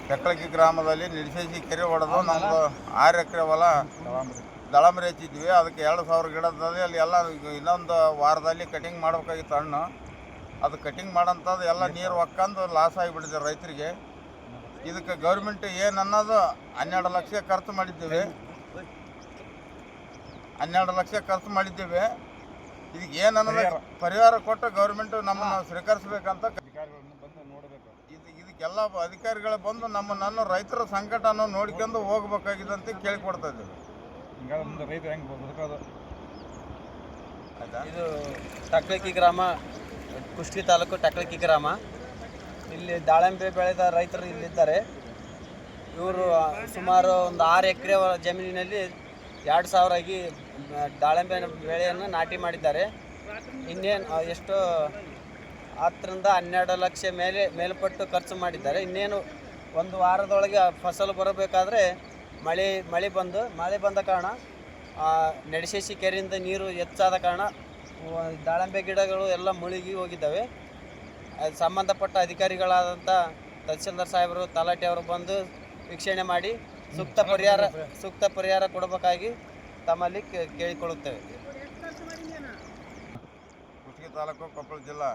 ಟೆಕ್ಕಳಗಿ ಗ್ರಾಮದಲ್ಲಿ ನಿಡಸೇಸಿ ಕೆರೆ ಹೊಡೆದು ನಮ್ಮದು 6 ಎಕರೆ ಹೊಲ ದಳಂಬರಿ ಹಚ್ಚಿದ್ವಿ. ಅದಕ್ಕೆ 2,000 ಗಿಡದಲ್ಲಿ ಅಲ್ಲಿ ಎಲ್ಲ ಇನ್ನೊಂದು ವಾರದಲ್ಲಿ ಕಟಿಂಗ್ ಮಾಡ್ಬೇಕಾಗಿತ್ತು ಹಣ್ಣು. ಅದು ಕಟಿಂಗ್ ಮಾಡೋಂಥದ್ದು ಎಲ್ಲ ನೀರು ಒಕ್ಕಂದು ಲಾಸ್ ಆಗಿಬಿಟ್ಟಿದೆ ರೈತರಿಗೆ. ಇದಕ್ಕೆ ಗೌರ್ಮೆಂಟ್ ಏನು ಅನ್ನೋದು 12 ಲಕ್ಷ ಖರ್ಚು ಮಾಡಿದ್ದೀವಿ. 12 ಲಕ್ಷ ಖರ್ಚು ಮಾಡಿದ್ದೀವಿ. ಇದಕ್ಕೆ ಏನು ಅನ್ನೋದು ಪರಿಹಾರ ಕೊಟ್ಟು ಗೌರ್ಮೆಂಟು ನಮ್ಮನ್ನು ಸ್ವೀಕರಿಸಬೇಕಂತ ಇದಕ್ಕೆಲ್ಲ ಅಧಿಕಾರಿಗಳು ಬಂದು ನಮ್ಮನ್ನು ರೈತರ ಸಂಕಟವನ್ನು ನೋಡ್ಕೊಂಡು ಹೋಗ್ಬೇಕಾಗಿದೆ ಅಂತ ಕೇಳಿಕೊಡ್ತಾ ಇದ್ದೀವಿ. ಇದು ಟಕ್ಳಕಿ ಗ್ರಾಮ, ಕುಷ್ಟಗಿ ತಾಲೂಕು ಟಕ್ಳಕಿ ಗ್ರಾಮ. ಇಲ್ಲಿ ದಾಳಿಂಬೆ ಬೆಳೆದ ರೈತರು ಇಲ್ಲಿದ್ದಾರೆ. ಇವರು ಸುಮಾರು ಒಂದು 6 ಎಕರೆ ಜಮೀನಿನಲ್ಲಿ 2,000 ಆಗಿ ದಾಳಿಂಬೆ ಬೆಳೆಯನ್ನು ನಾಟಿ ಮಾಡಿದ್ದಾರೆ. ಇನ್ನೇನು ಎಷ್ಟು 10 ರಿಂದ 12 ಲಕ್ಷ ಮೇಲ್ಪಟ್ಟು ಖರ್ಚು ಮಾಡಿದ್ದಾರೆ. ಇನ್ನೇನು ಒಂದು ವಾರದೊಳಗೆ ಫಸಲು ಬರಬೇಕಾದ್ರೆ ಮಳೆ ಬಂದ ಕಾರಣ ನಡಸೇಸಿ ಕೆರೆಯಿಂದ ನೀರು ಹೆಚ್ಚಾದ ಕಾರಣ ದಾಳಿಂಬೆ ಗಿಡಗಳು ಎಲ್ಲ ಮುಳುಗಿ ಹೋಗಿದ್ದಾವೆ. ಸಂಬಂಧಪಟ್ಟ ಅಧಿಕಾರಿಗಳಾದಂಥ ತಹಸೀಲ್ದಾರ್ ಸಾಹೇಬರು, ತಲಾಟೆ ಅವರು ಬಂದು ವೀಕ್ಷಣೆ ಮಾಡಿ ಸೂಕ್ತ ಪರಿಹಾರ ಕೊಡಬೇಕಾಗಿ ತಮ್ಮಲ್ಲಿ ಕೇಳಿಕೊಳ್ಳುತ್ತೇವೆ. ಕುಷ್ಟಗಿ ತಾಲೂಕು, ಕೊಪ್ಪಳ ಜಿಲ್ಲಾ.